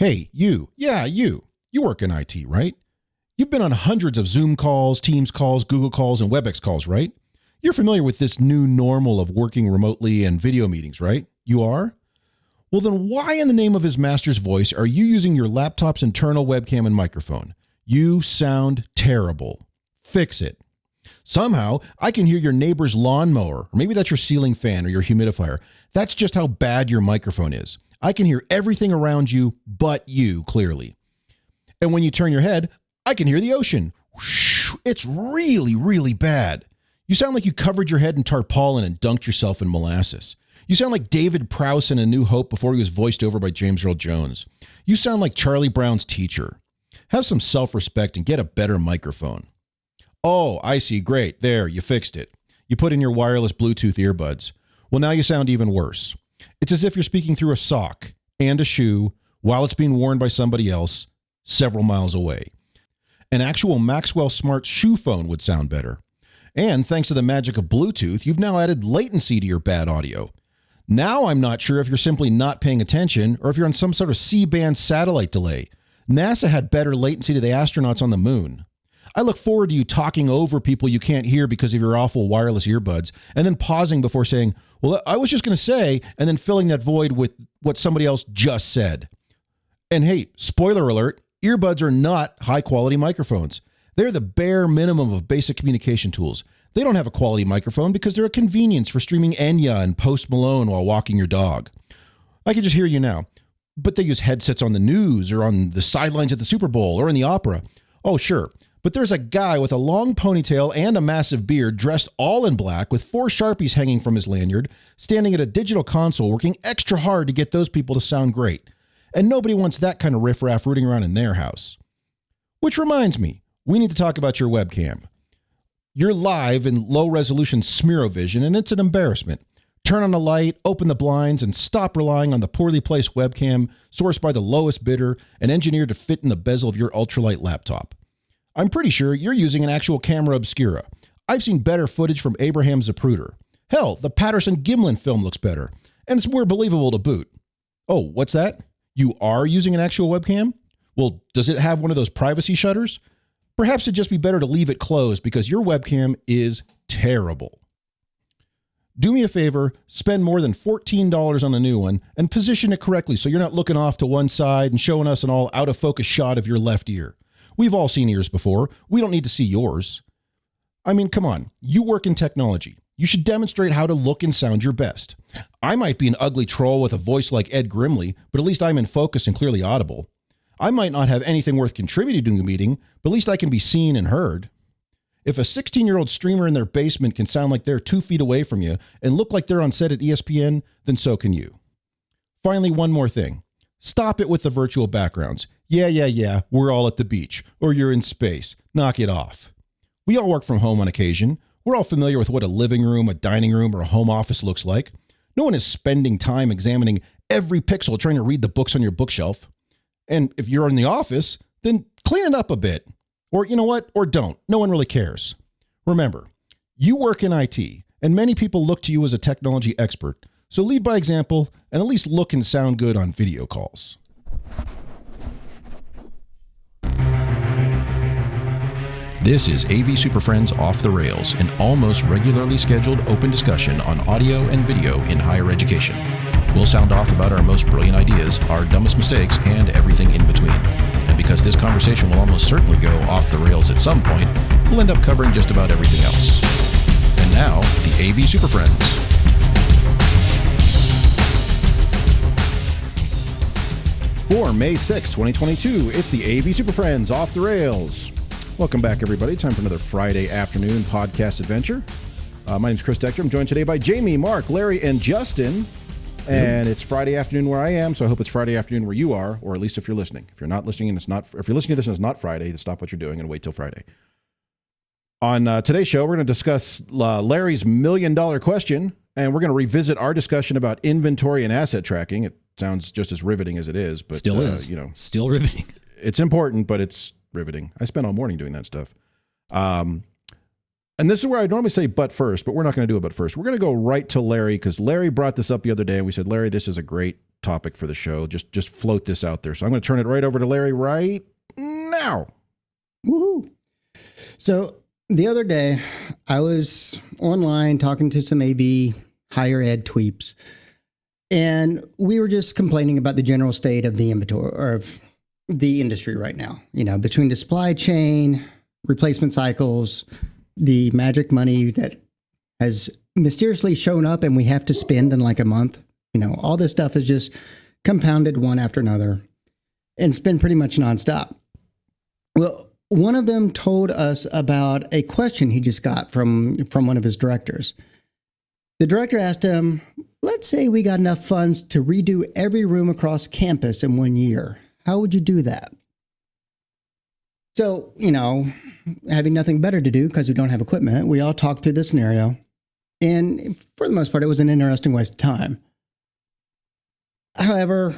Hey, you. Yeah, you. You work in IT, right? You've been on hundreds of Zoom calls, Teams calls, Google calls, and WebEx calls, right? You're familiar with this new normal of working remotely and video meetings, right? You are? Well, then why in the name of his master's voice are you using your laptop's internal webcam and microphone? You sound terrible. Fix it. Somehow, I can hear your neighbor's lawnmower, or maybe that's your ceiling fan or your humidifier. That's just how bad your microphone is. I can hear everything around you but you, clearly. And when you turn your head, I can hear the ocean. It's really, really bad. You sound like you covered your head in tarpaulin and dunked yourself in molasses. You sound like David Prowse in A New Hope before he was voiced over by James Earl Jones. You sound like Charlie Brown's teacher. Have some self-respect and get a better microphone. Oh, I see. Great. There, you fixed it. You put in your wireless Bluetooth earbuds. Well, now you sound even worse. It's as if you're speaking through a sock and a shoe while it's being worn by somebody else several miles away. An actual Maxwell Smart shoe phone would sound better. And thanks to the magic of Bluetooth, you've now added latency to your bad audio. Now I'm not sure if you're simply not paying attention or if you're on some sort of C-band satellite delay. NASA had better latency to the astronauts on the moon. I look forward to you talking over people you can't hear because of your awful wireless earbuds, and then pausing before saying, well, I was just going to say, and then filling that void with what somebody else just said. And hey, spoiler alert, earbuds are not high-quality microphones. They're the bare minimum of basic communication tools. They don't have a quality microphone because they're a convenience for streaming Enya and Post Malone while walking your dog. I can just hear you now. But they use headsets on the news or on the sidelines at the Super Bowl or in the opera. Oh, sure. But there's a guy with a long ponytail and a massive beard dressed all in black with 4 Sharpies hanging from his lanyard, standing at a digital console working extra hard to get those people to sound great. And nobody wants that kind of riffraff rooting around in their house. Which reminds me, we need to talk about your webcam. You're live in low-resolution Smearovision, and it's an embarrassment. Turn on the light, open the blinds, and stop relying on the poorly placed webcam sourced by the lowest bidder and engineered to fit in the bezel of your ultralight laptop. I'm pretty sure you're using an actual camera obscura. I've seen better footage from Abraham Zapruder. Hell, the Patterson-Gimlin film looks better, and it's more believable to boot. Oh, what's that? You are using an actual webcam? Well, does it have one of those privacy shutters? Perhaps it'd just be better to leave it closed because your webcam is terrible. Do me a favor, spend more than $14 on a new one and position it correctly so you're not looking off to one side and showing us an all out-of-focus shot of your left ear. We've all seen ears before. We don't need to see yours. I mean, come on. You work in technology. You should demonstrate how to look and sound your best. I might be an ugly troll with a voice like Ed Grimley, but at least I'm in focus and clearly audible. I might not have anything worth contributing to the meeting, but at least I can be seen and heard. If a 16-year-old streamer in their basement can sound like they're 2 feet away from you and look like they're on set at ESPN, then so can you. Finally, one more thing. Stop it with the virtual backgrounds. Yeah, we're all at the beach, or you're in space. Knock it off. We all work from home on occasion. We're all familiar with what a living room, a dining room, or a home office looks like. No one is spending time examining every pixel trying to read the books on your bookshelf. And if you're in the office, then clean it up a bit. Or you know what? Or don't. No one really cares. Remember, you work in IT, and many people look to you as a technology expert. So lead by example and at least look and sound good on video calls. This is AV SuperFriends Off the Rails, an almost regularly scheduled open discussion on audio and video in higher education. We'll sound off about our most brilliant ideas, our dumbest mistakes, and everything in between. And because this conversation will almost certainly go off the rails at some point, we'll end up covering just about everything else. And now, the AV SuperFriends. For May 6, 2022, it's the AV SuperFriends Off the Rails. Welcome back, everybody. Time for another Friday afternoon podcast adventure. My name is Chris Dechter. I'm joined today by Jamie, Mark, Larry, and Justin. And it's Friday afternoon where I am, so I hope it's Friday afternoon where you are, or at least if you're listening. If you're not listening and if you're listening to this and it's not Friday, then stop what you're doing and wait till Friday. On today's show, we're going to discuss Larry's $1 million question, and we're going to revisit our discussion about inventory and asset tracking. It sounds just as riveting as it is, but still is. Still riveting. It's important, but it's riveting. I spent all morning doing that stuff. And this is where I normally say but first, but we're not going to do it but first. We're going to go right to Larry because Larry brought this up the other day, and we said, Larry, this is a great topic for the show. Just float this out there. So I'm going to turn it right over to Larry right now. Woohoo! So the other day, I was online talking to some AV higher ed tweeps, and we were just complaining about the general state of the inventory or of the industry right now. You know, between the supply chain, replacement cycles, the magic money that has mysteriously shown up and we have to spend in like a month. You know, all this stuff is just compounded one after another, and it's been pretty much nonstop. Well, one of them told us about a question he just got from one of his directors. The director asked him, let's say we got enough funds to redo every room across campus in 1 year. How would you do that? So, you know, having nothing better to do because we don't have equipment, we all talked through the scenario. And for the most part, it was an interesting waste of time. However,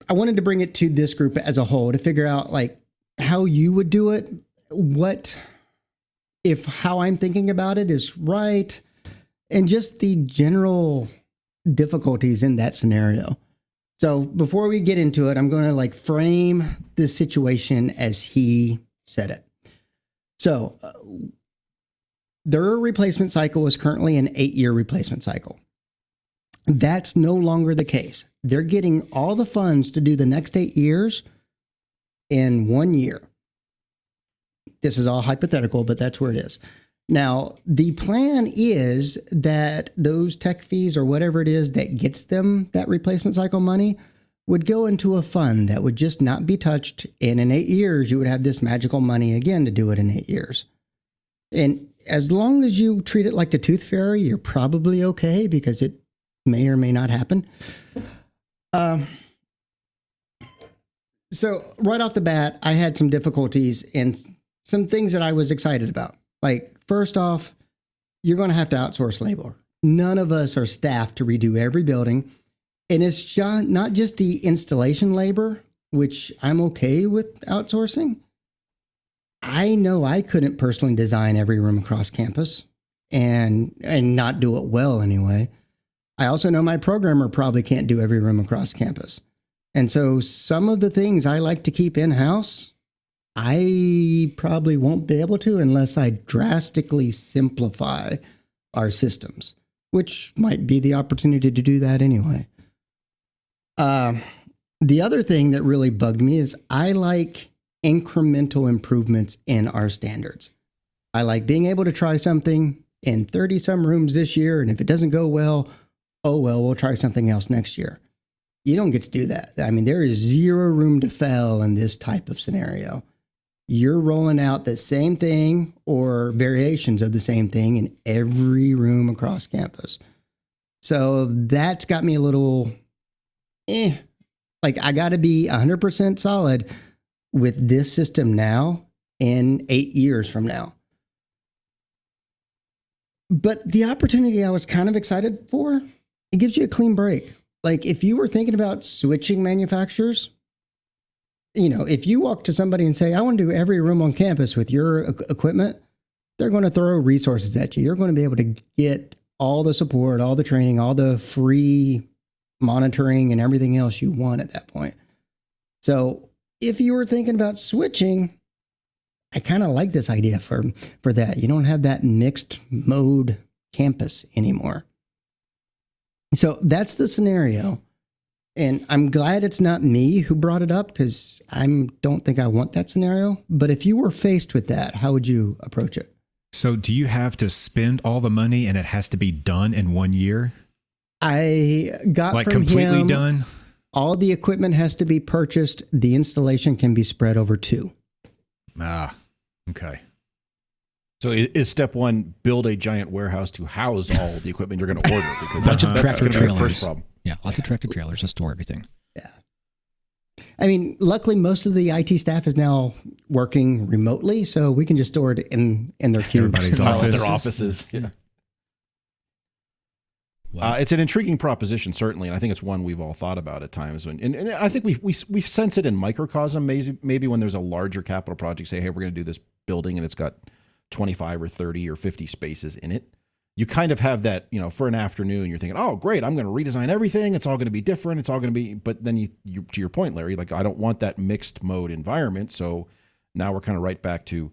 I wanted to bring it to this group as a whole to figure out like how you would do it. What if how I'm thinking about it is right, and just the general difficulties in that scenario. So before we get into it, I'm going to like frame the situation as he said it. So their replacement cycle is currently an 8-year replacement cycle. That's no longer the case. They're getting all the funds to do the next 8 years in 1 year. This is all hypothetical, but that's where it is. Now, the plan is that those tech fees or whatever it is that gets them that replacement cycle money would go into a fund that would just not be touched. And in 8 years, you would have this magical money again to do it in 8 years. And as long as you treat it like the tooth fairy, you're probably okay because it may or may not happen. So right off the bat, I had some difficulties and some things that I was excited about. Like, first off, you're going to have to outsource labor. None of us are staffed to redo every building. And it's not just the installation labor, which I'm okay with outsourcing. I know I couldn't personally design every room across campus and not do it well anyway. I also know my programmer probably can't do every room across campus. And so some of the things I like to keep in-house, I probably won't be able to unless I drastically simplify our systems, which might be the opportunity to do that anyway. The other thing that really bugged me is I like incremental improvements in our standards. I like being able to try something in 30 some rooms this year, and if it doesn't go well, oh well, we'll try something else next year. You don't get to do that. I mean, there is zero room to fail in this type of scenario. You're rolling out the same thing or variations of the same thing in every room across campus. So that's got me a little, like I got to be 100% solid with this system now in 8 years from now. But the opportunity I was kind of excited for, it gives you a clean break. Like if you were thinking about switching manufacturers, you know, if you walk to somebody and say, I want to do every room on campus with your equipment, they're going to throw resources at you. You're going to be able to get all the support, all the training, all the free monitoring and everything else you want at that point. So if you were thinking about switching, I kind of like this idea for that. You don't have that mixed mode campus anymore. So that's the scenario. And I'm glad it's not me who brought it up because I don't think I want that scenario. But if you were faced with that, how would you approach it? So do you have to spend all the money and it has to be done in 1 year? I got like from completely him, done? All the equipment has to be purchased. The installation can be spread over 2. Ah, okay. So is step one, build a giant warehouse to house all the equipment you're going to order? Because that's tractor going to be the trailers. first problem. Yeah, lots of tractor trailers to store everything. Yeah. I mean, luckily, most of the IT staff is now working remotely, so we can just store it in their cubes. Everybody's office. Their offices. Yeah. Wow. It's an intriguing proposition, certainly, and I think it's one we've all thought about at times. And I think we sense it in microcosm, maybe when there's a larger capital project, say, hey, we're going to do this building, and it's got 25 or 30 or 50 spaces in it. you kind of have that, for an afternoon, you're thinking, oh, great, I'm going to redesign everything. It's all going to be different. It's all going to be, but then you, to your point, Larry, like, I don't want that mixed mode environment. So now we're kind of right back to,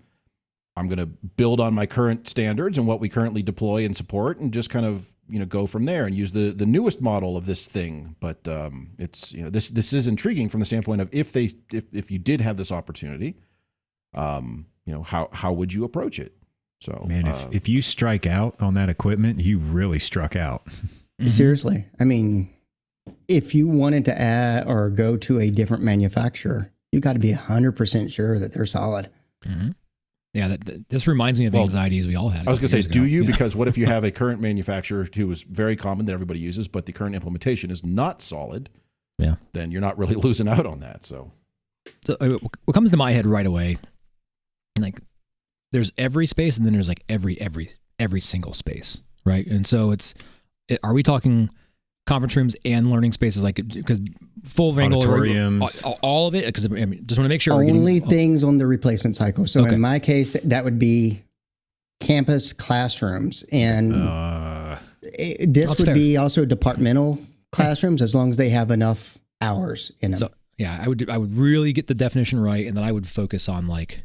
I'm going to build on my current standards and what we currently deploy and support, and just kind of, go from there and use the newest model of this thing. But it's, this is intriguing from the standpoint of if you did have this opportunity, how would you approach it? So, man, if you strike out on that equipment, you really struck out. Seriously. I mean, if you wanted to add or go to a different manufacturer, you got to be 100% sure that they're solid. Mm-hmm. Yeah, this reminds me of anxieties we all had. I was going to say, do you? Yeah. Because what if you have a current manufacturer who is very common that everybody uses, but the current implementation is not solid? Yeah. Then you're not really losing out on that. So what comes to my head right away, like, there's every space, and then there's like every single space, right? And so are we talking conference rooms and learning spaces, like, because full wrangle, auditoriums, all of it? Because I mean, just want to make sure only things on the replacement cycle. So in my case, that would be campus classrooms, and this would be also departmental classrooms, as long as they have enough hours in them. So yeah, I would really get the definition right, and then I would focus on, like,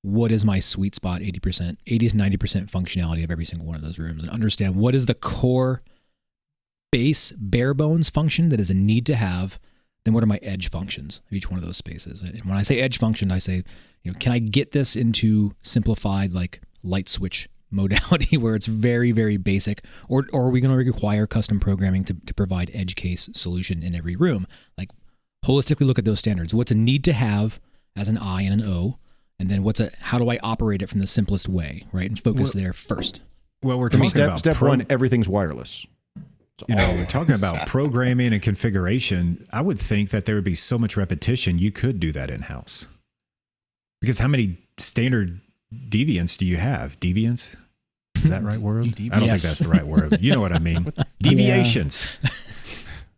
what is my sweet spot, 80 to 90% functionality of every single one of those rooms, and understand what is the core base bare bones function that is a need to have. Then what are my edge functions of each one of those spaces? And when I say edge function, I say, can I get this into simplified, like, light switch modality where it's very, very basic, or are we going to require custom programming to provide edge case solution in every room? Like, holistically look at those standards. What's a need to have as an I and an O? And then how do I operate it from the simplest way, right? And focus there first. Well, we're talking about step one, everything's wireless. We're talking about programming and configuration. I would think that there would be so much repetition, you could do that in-house. Because how many standard deviants do you have? Deviants? Is that the right word? I don't think that's the right word. You know what I mean. Deviations.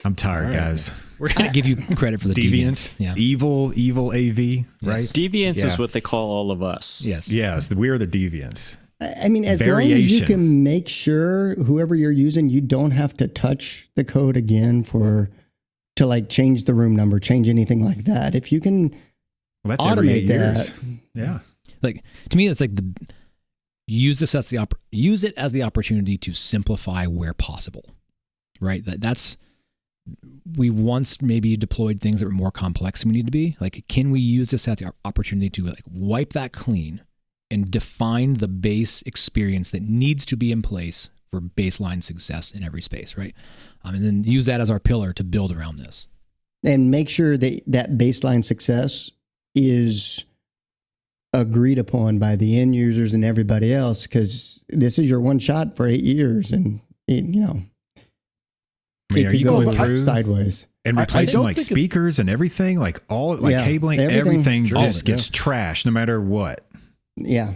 I'm tired, guys. We're going to give you credit for the deviants. Yeah. Evil AV, right? Deviants is what they call all of us. Yes, we are the deviants. I mean, as long as you can make sure whoever you're using, you don't have to touch the code again to like change the room number, change anything like that. If you can automate that. Yeah. Like, to me, it's like use it as the opportunity to simplify where possible, right? We once maybe deployed things that were more complex than we need to be. Like, can we use this as the opportunity to, like, wipe that clean and define the base experience that needs to be in place for baseline success in every space, right? And then use that as our pillar to build around this. And make sure that baseline success is agreed upon by the end users and everybody else, because this is your one shot for 8 years, and it could go through sideways. And replacing like speakers and everything, like all cabling, everything just gets trashed no matter what. Yeah.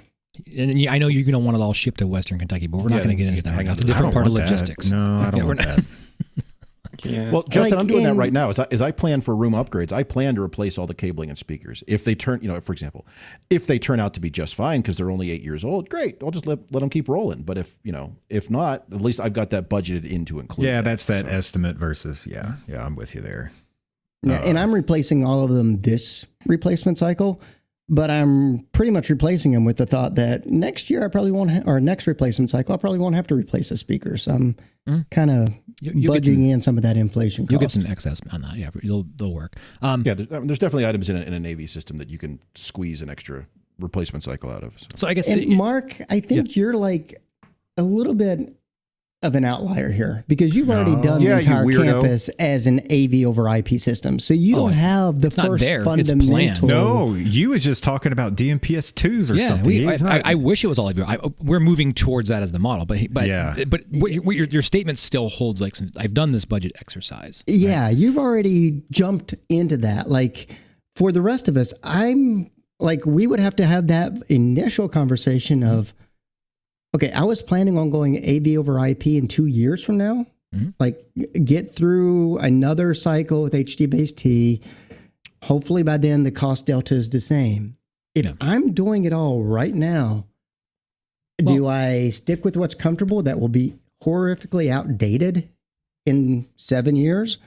And I know you're going to want it all shipped to Western Kentucky, but we're not going to get into that right now. It's a different part of logistics. No, I don't want that. Yeah. Well, Justin, I'm doing that right now. As I plan for room upgrades, I plan to replace all the cabling and speakers. If they turn, for example, if they turn out to be just fine because they're only 8 years old, great. I'll just let them keep rolling. But if not, at least I've got that budgeted in to include. Yeah, that's that estimate versus, yeah, I'm with you there. Yeah, and I'm replacing all of them this replacement cycle, but I'm pretty much replacing them with the thought that next year I probably won't, or next replacement cycle, I probably won't have to replace the speakers. I'm kind of budging in some of that inflation cost. You'll get some excess on that. Yeah, they'll work. There's definitely items in an AV system that you can squeeze an extra replacement cycle out of. So I guess, Mark, I think you're like a little bit of an outlier here, because you've already done the entire campus as an AV over IP system. So you don't have the first fundamental. No, you was just talking about DMPS 2s or something. I wish it was all of you. We're moving towards that as the model, but your statement still holds. Like, I've done this budget exercise. Yeah, right? You've already jumped into that. Like, for the rest of us, I'm like, we would have to have that initial conversation of, okay, I was planning on going AV over IP in 2 years from now. Mm-hmm. Like, get through another cycle with HD-based T. Hopefully by then the cost delta is the same. If I'm doing it all right now, Do I stick with what's comfortable that will be horrifically outdated in 7 years?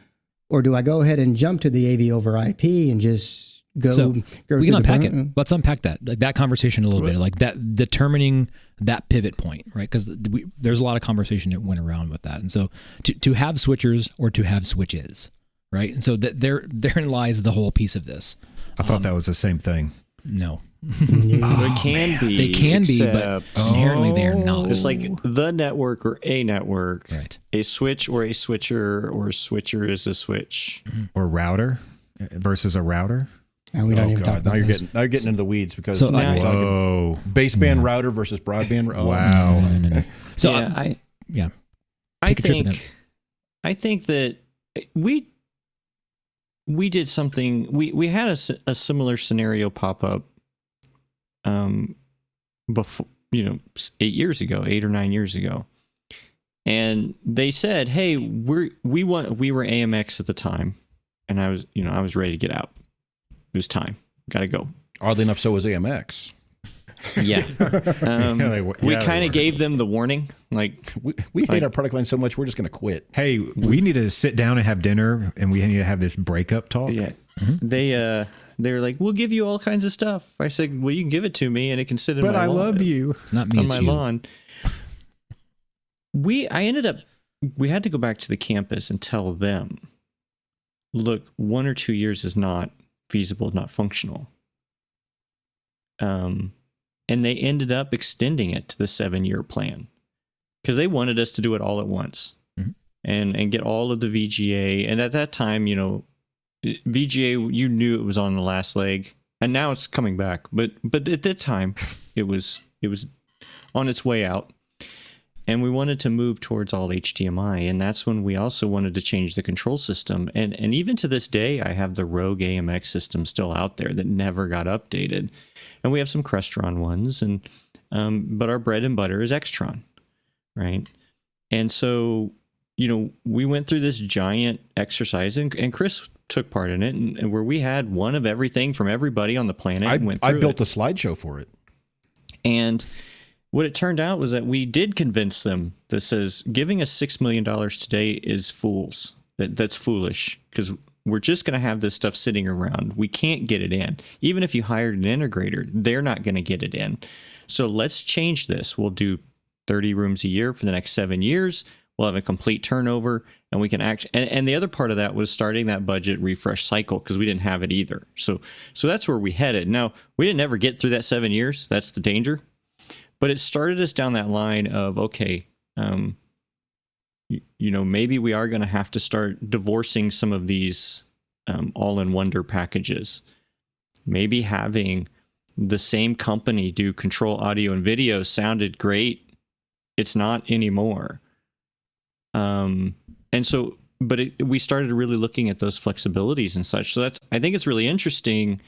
Or do I go ahead and jump to the AV over IP and just go we can unpack it. Let's unpack that, like that conversation a little bit, like that determining that pivot point, right? Because there's a lot of conversation that went around with that. And so to have switchers or to have switches, right? And so therein lies the whole piece of this. I thought that was the same thing. No. It can be. They can be, but inherently they are not. It's like the network or a network, right? A switch or a switcher, or a switcher is a switch, or router versus a router. And we don't even talk about now this. you're getting into the weeds because So, now you're talking baseband router versus broadband. Wow. No. So yeah, I think that we did something. We had a similar scenario pop up. Before 8 or 9 years ago, and they said, "Hey, we were AMX at the time," and I was ready to get out. It was time. Got to go. Oddly enough, so was AMX. Yeah. We kind of gave them the warning. Like we hate our product line so much, we're just going to quit. Hey, we need to sit down and have dinner, and we need to have this breakup talk. Yeah. Mm-hmm. They were like, "We'll give you all kinds of stuff." I said, "Well, you can give it to me, and it can sit in my lawn." But I love you. It's not me. On it's my you. lawn. We had to go back to the campus and tell them, "Look, 1 or 2 years is not feasible, not functional." And they ended up extending it to the 7-year plan because they wanted us to do it all at once, and get all of the VGA. And at that time, VGA, you knew it was on the last leg, and now it's coming back. But at that time, it was on its way out, and we wanted to move towards all HDMI. And that's when we also wanted to change the control system. And even to this day, I have the Rogue AMX system still out there that never got updated. And we have some Crestron ones, but our bread and butter is Extron, right? And so, we went through this giant exercise, and Chris took part in it, and where we had one of everything from everybody on the planet. I built a slideshow for it. And what it turned out was that we did convince them that says giving us $6 million today is fools. That's foolish, because we're just going to have this stuff sitting around. We can't get it in. Even if you hired an integrator, they're not going to get it in. So let's change this. We'll do 30 rooms a year for the next 7 years. We'll have a complete turnover, and we can act. And the other part of that was starting that budget refresh cycle, because we didn't have it either. So that's where we headed. Now, we didn't ever get through that 7 years. That's the danger. But it started us down that line of, okay, maybe we are going to have to start divorcing some of these all-in-wonder packages. Maybe having the same company do control audio and video sounded great. It's not anymore. We started really looking at those flexibilities and such. So I think it's really interesting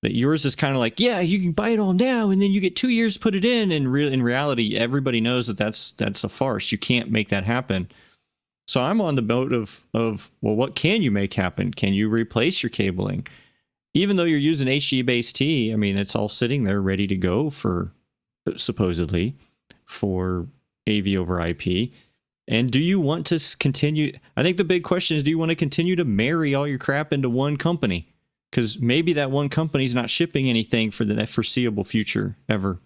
that yours is kind of like, yeah, you can buy it all now, and then you get 2 years to put it in. And in reality, everybody knows that's a farce. You can't make that happen. So I'm on the boat of well, what can you make happen? Can you replace your cabling? Even though you're using HD-based T, I mean, it's all sitting there ready to go supposedly for AV over IP. And do you want to continue? I think the big question is, do you want to continue to marry all your crap into one company? Because maybe that one company's not shipping anything for the foreseeable future ever.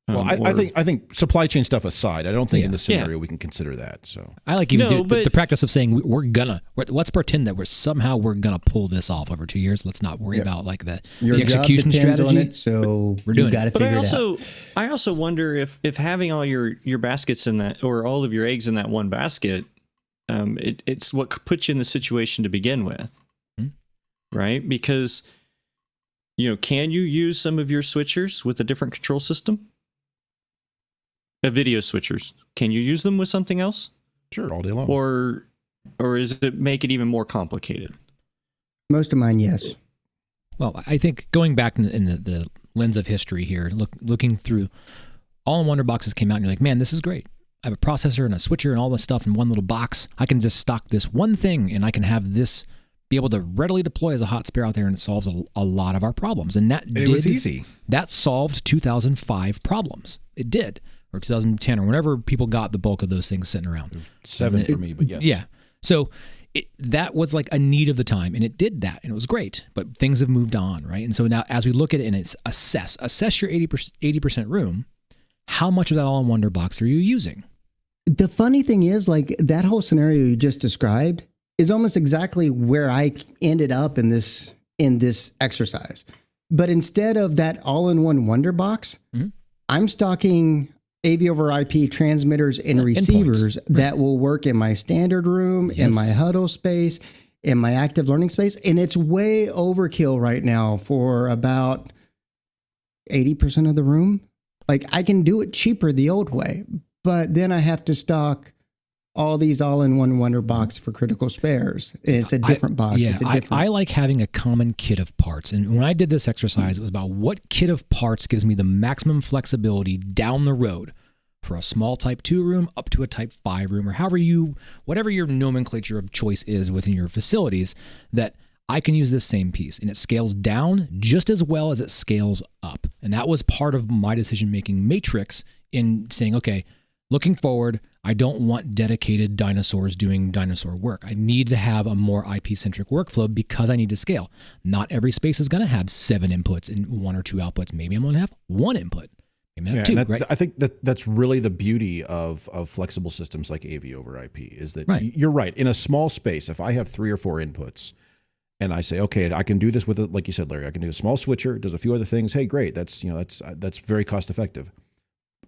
Well, I think supply chain stuff aside, I don't think in this scenario we can consider that. So I like the practice of saying let's pretend that we're gonna pull this off over 2 years. Let's not worry about like the execution strategy. On it, so we're doing got to figure it out. I also wonder if having all your baskets in that, or all of your eggs in that one basket, it's what puts you in the situation to begin with, right? Because can you use some of your switchers with a different control system? Video switchers, can you use them with something else? Sure, all day long. Or is it make it even more complicated? Most of mine, yes. Well, I think going back in the lens of history here, looking through, all-in-wonder boxes came out, and you're like, man, this is great. I have a processor and a switcher and all this stuff in one little box. I can just stock this one thing, and I can have this be able to readily deploy as a hot spare out there, and it solves a lot of our problems. And it was easy. That solved 2005 problems. It did. or 2010 or whenever people got the bulk of those things sitting around. 7 for me, but yes. Yeah. So that was like a need of the time, and it did that, and it was great. But things have moved on, right? And so now, as we look at it, and it's assess your 80% room. How much of that all-in-wonder box are you using? The funny thing is, like that whole scenario you just described is almost exactly where I ended up in this exercise. But instead of that all-in-one wonder box, I'm stocking AV over IP transmitters and receivers that will work in my standard room, in my huddle space, in my active learning space. And it's way overkill right now for about 80% of the room. Like I can do it cheaper the old way, but then I have to stock all these all-in-one wonder box for critical spares. It's a different box. Yeah, it's a different. I like having a common kit of parts. And when I did this exercise, it was about what kit of parts gives me the maximum flexibility down the road for a small type 2 room up to a type 5 room, or whatever your nomenclature of choice is within your facilities, that I can use this same piece, and it scales down just as well as it scales up. And that was part of my decision-making matrix in saying, okay, looking forward, I don't want dedicated dinosaurs doing dinosaur work. I need to have a more IP-centric workflow because I need to scale. Not every space is going to have 7 inputs and 1 or 2 outputs. Maybe I'm going to have 1 input. Maybe I have 2, right? I think that's really the beauty of flexible systems like AV over IP is that you're right. In a small space, if I have 3 or 4 inputs, and I say, okay, I can do this with like you said, Larry, I can do a small switcher, does a few other things. Hey, great. That's very cost effective.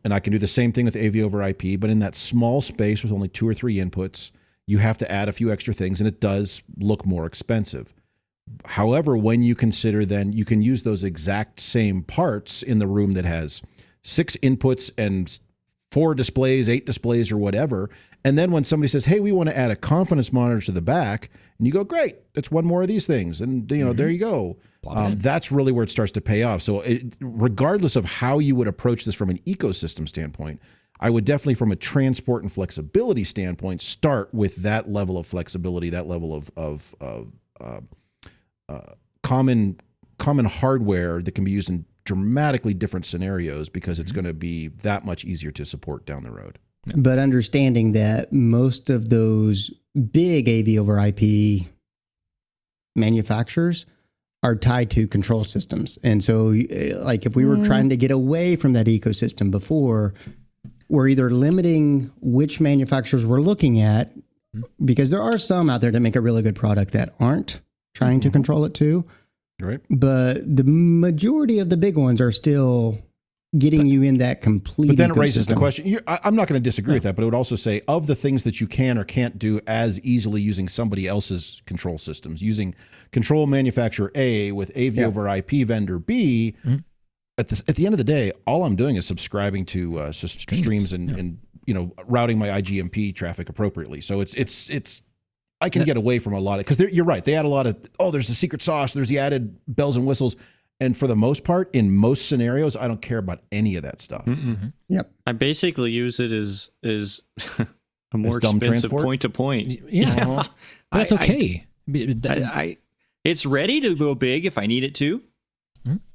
And I can do the same thing with AV over IP, but in that small space with only 2 or 3 inputs, you have to add a few extra things, and it does look more expensive. However, when you consider then you can use those exact same parts in the room that has 6 inputs and 4 displays, 8 displays, or whatever. And then when somebody says, hey, we want to add a confidence monitor to the back, and you go, great, that's 1 more of these things. And there you go. That's really where it starts to pay off. So regardless of how you would approach this from an ecosystem standpoint, I would definitely from a transport and flexibility standpoint, start with that level of flexibility, that level of common hardware that can be used in dramatically different scenarios because it's going to be that much easier to support down the road. But understanding that most of those big AV over IP manufacturers are tied to control systems. And so like if we were trying to get away from that ecosystem before, we're either limiting which manufacturers we're looking at, because there are some out there that make a really good product that aren't trying to control it too. Right. But the majority of the big ones are still getting you in that complete. But then it ecosystem. raises the question. I'm not going to disagree with that, but it would also say of the things that you can or can't do as easily using somebody else's control systems, using control manufacturer A with AV over IP vendor B. At the end of the day, all I'm doing is subscribing to streams and routing my IGMP traffic appropriately. So it's I can get away from a lot of, because you're right. They add a lot of, there's the secret sauce. There's the added bells and whistles. And for the most part, in most scenarios, I don't care about any of that stuff. Yep. I basically use it as a more expensive point to point. Yeah. But that's okay. It's ready to go big if I need it to,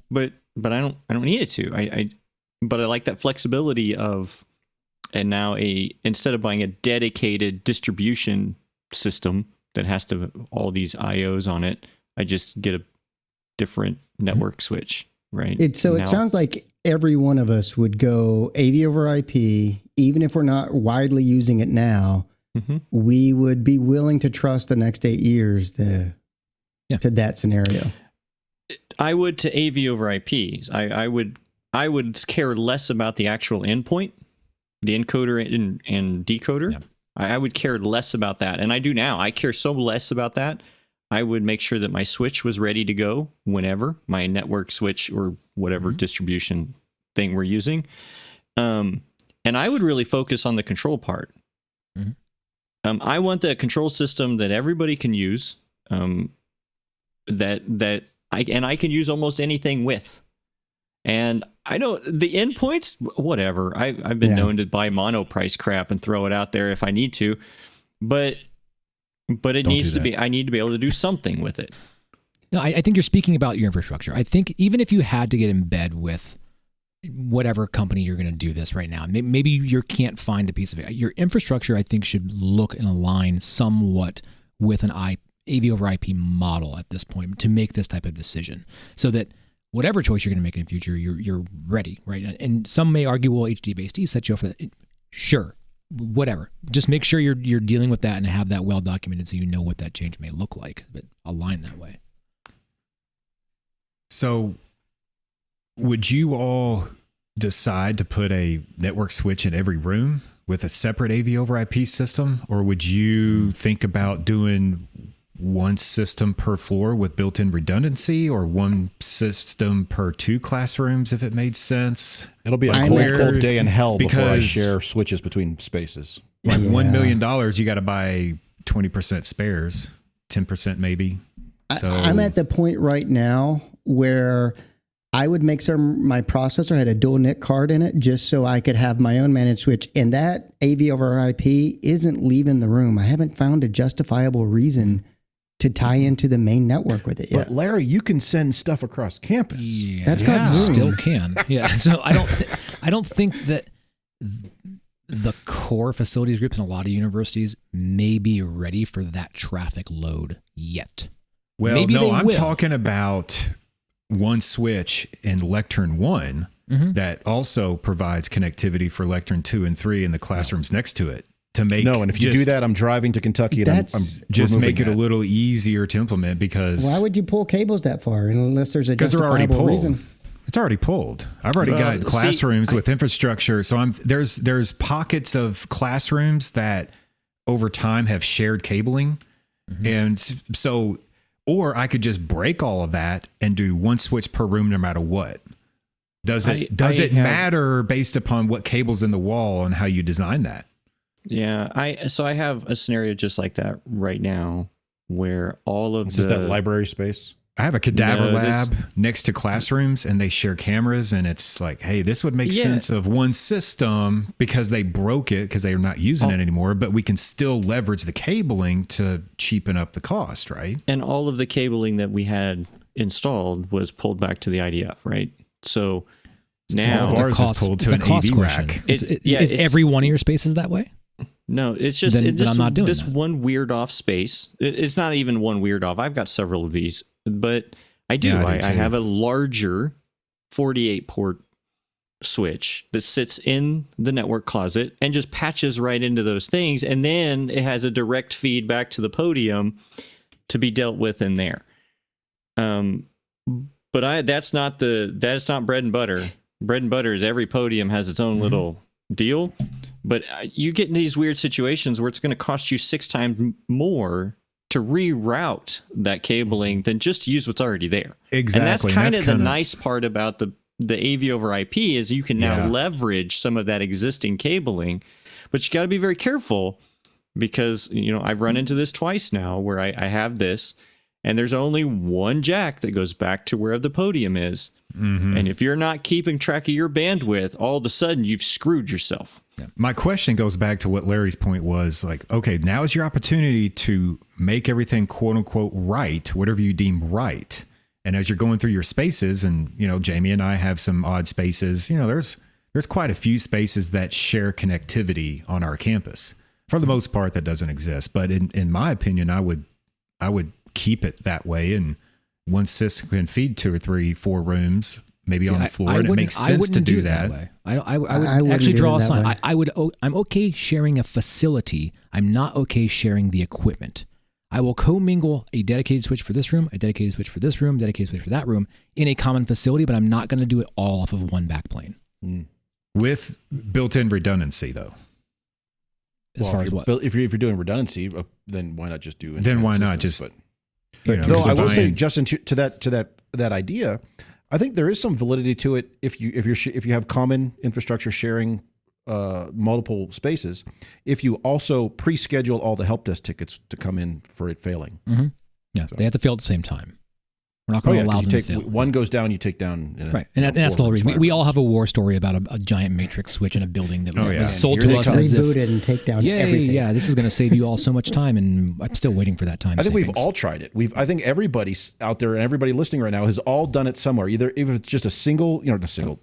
but I don't need it to. But I like that flexibility of, and now instead of buying a dedicated distribution system that has to all these IOs on it, I just get a different network switch, right? It sounds like every one of us would go AV over IP, even if we're not widely using it now. We would be willing to trust the next 8 years to that scenario. I would to AV over IPs. I would care less about the actual endpoint, the encoder and decoder. Yeah. I would care less about that. And I do now. I care so less about that. I would make sure that my switch was ready to go whenever, my network switch or whatever distribution thing we're using. And I would really focus on the control part. I want the control system that everybody can use, that I can use almost anything with. And I know the endpoints, whatever. I've been known to buy monoprice crap and throw it out there if I need to, but it needs to be. I need to be able to do something with it. No, I think you're speaking about your infrastructure. I think even if you had to get in bed with whatever company you're going to do this right now. Maybe you can't find a piece of it. Your infrastructure, I think, should look and align somewhat with an AV over IP model at this point to make this type of decision, so that whatever choice you're going to make in the future, you're ready, right? And some may argue, well, HD-based set you up for that. Sure, whatever. Just make sure you're dealing with that and have that well documented, so you know what that change may look like, but align that way. So, would you all decide to put a network switch in every room with a separate AV over IP system, or would you think about doing one system per floor with built-in redundancy, or one system per 2 classrooms if it made sense? It'll be a cold day in hell before I share switches between spaces. Like $1 million, you got to buy 20% spares, 10% maybe. So I'm at the point right now where I would make sure my processor had a dual NIC card in it just so I could have my own managed switch. And that AV over IP isn't leaving the room. I haven't found a justifiable reason to tie into the main network with it yet. But Larry, you can send stuff across campus. Yeah, that's got Zoom. Still can. Yeah. So I don't think that the core facilities groups in a lot of universities may be ready for that traffic load yet. Well, maybe no, I'm will. talking about one switch in Lectern 1 that also provides connectivity for Lectern 2 and 3 in the classrooms next to it. To make and if you do that, I'm driving to Kentucky and I'm just make it a little easier to implement, because why would you pull cables that far unless there's a justifiable reason? It's already pulled. I've already got classrooms with infrastructure. So there's pockets of classrooms that over time have shared cabling. And so, or I could just break all of that and do one switch per room no matter what. Does it matter based upon what cable's in the wall and how you design that? Yeah, I have a scenario just like that right now, where all of is that library space? I have a cadaver lab next to classrooms, and they share cameras, and it's like, hey, this would make sense of one system because they broke it because they're not using it anymore, but we can still leverage the cabling to cheapen up the cost, right? And all of the cabling that we had installed was pulled back to the IDF, right? So now ours is pulled to an AV rack. Is every one of your spaces that way? No, it's just I'm not doing this that. one weird off space. It's not even one weird off. I've got several of these, but I do. I have a larger 48 port switch that sits in the network closet and just patches right into those things, and then it has a direct feed back to the podium to be dealt with in there. But that's not bread and butter. Bread and butter is every podium has its own little deal. But you get in these weird situations where it's going to cost you 6 times more to reroute that cabling than just to use what's already there. Exactly. And that's kind of the nice part about the AV over IP is you can now leverage some of that existing cabling. But you got to be very careful because, I've run into this twice now where I have this and there's only one jack that goes back to where the podium is. And if you're not keeping track of your bandwidth, all of a sudden you've screwed yourself. Yeah. My question goes back to what Larry's point was, like, okay, now is your opportunity to make everything quote unquote right, whatever you deem right. And as you're going through your spaces, and Jamie and I have some odd spaces, there's quite a few spaces that share connectivity on our campus. For the most part, that doesn't exist. But in my opinion, I would keep it that way, and one system can feed 2 or 3, 4 rooms, maybe on the floor, and it makes sense to do that. I would actually draw a line. I'm okay sharing a facility. I'm not okay sharing the equipment. I will commingle a dedicated switch for this room, a dedicated switch for this room, dedicated switch for that room in a common facility, but I'm not going to do it all off of one backplane. With built-in redundancy, though. As far as what? If you're doing redundancy, then why not just do? Then why not just? Though I will say, Justin, to that idea, I think there is some validity to it if you have common infrastructure sharing multiple spaces. If you also pre-schedule all the help desk tickets to come in for it failing, Yeah, so they have to fail at the same time. We're not going to allow 'cause them you to take fail. one goes down, you take down. Right, and that's the whole reason. We all have a war story about a giant matrix switch in a building that was sold to us as reboot if, it and take down everything. Yeah, this is going to save you all so much time, and I'm still waiting for that time. I think we've all tried it. I think everybody out there and everybody listening right now has all done it somewhere. Either if it's just a single,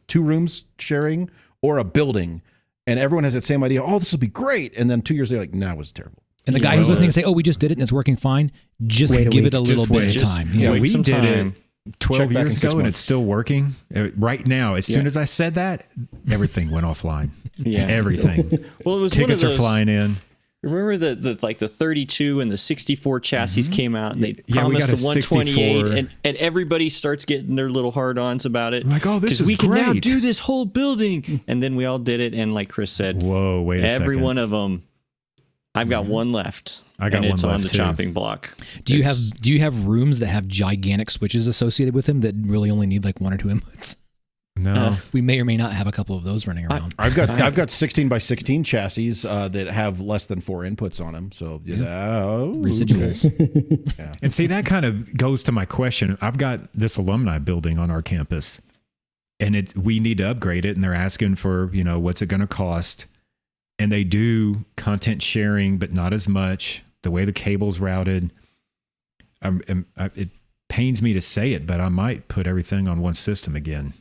two rooms sharing or a building, and everyone has that same idea. Oh, this will be great, and then 2 years later, like, no, it was terrible. And the guy who's listening say, "Oh, we just did it and it's working fine." Just give it a little bit of time. Yeah, we some did time. it 12 years ago and it's still working. Right now, as soon as I said that, everything went offline. Yeah. Everything. Well, it was Tickets one of those, are flying in. Remember the 32 and the 64 chassis came out and they we promised got the a 128 64. and everybody starts getting their little hard-ons about it. Like, oh, this is we can now great. do this whole building. And then we all did it, and like Chris said, Whoa, wait a second. every one of them, I've got one left. I got and one it's left on the too. chopping block. Do you have rooms that have gigantic switches associated with them that really only need like one or two inputs? No. We may or may not have a couple of those running around. I've got 16 by 16 chassis that have less than 4 inputs on them. So Residuals. And see, that kind of goes to my question. I've got this alumni building on our campus, and we need to upgrade it, and they're asking for, what's it going to cost? And they do content sharing, but not as much. The way the cable's routed, it pains me to say it, but I might put everything on one system again.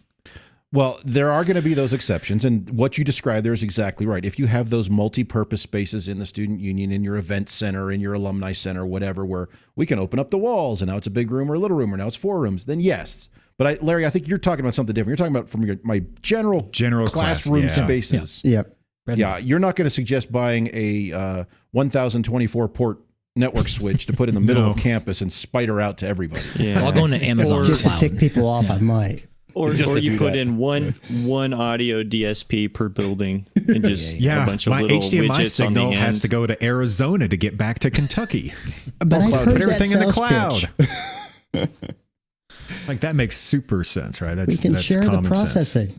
Well, there are going to be those exceptions, and what you described there is exactly right. If you have those multi-purpose spaces in the student union, in your event center, in your alumni center, whatever, where we can open up the walls, and now it's a big room or a little room, or now it's 4 rooms, then yes. But Larry, I think you're talking about something different. You're talking about from my general classroom spaces. Yeah. Yep. Yeah, you're not going to suggest buying a 1024 port network switch to put in the middle of campus and spider out to everybody. Yeah. So I'll go into Amazon Just Cloud. to tick people off, I might. Or Just to you do put that. in one audio DSP per building and just a bunch of my little HDMI widgets signal on the has end. to go to Arizona to get back to Kentucky. But I've heard Put that everything in the sales cloud. pitch. Like, that makes super sense, right? We can that's share the common sense. processing.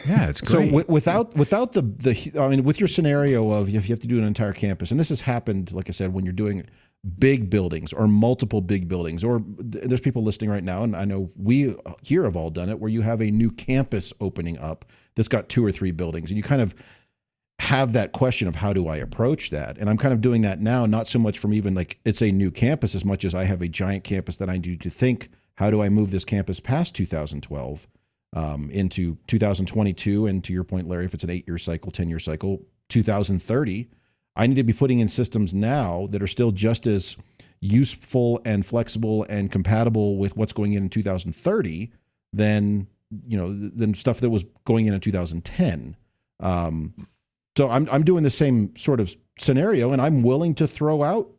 Yeah, it's So great. without with your scenario of if you have to do an entire campus, and this has happened, like I said, when you're doing big buildings or multiple big buildings, or there's people listening right now, and I know we here have all done it, where you have a new campus opening up that's got 2 or 3 buildings, and you kind of have that question of how do I approach that? And I'm kind of doing that now, not so much from even like it's a new campus as much as I have a giant campus that I need to think, how do I move this campus past 2012 into 2022? And to your point, Larry, if it's an 8-year cycle, 10-year cycle, 2030, I need to be putting in systems now that are still just as useful and flexible and compatible with what's going in 2030 than stuff that was going in 2010. So I'm doing the same sort of scenario, and I'm willing to throw out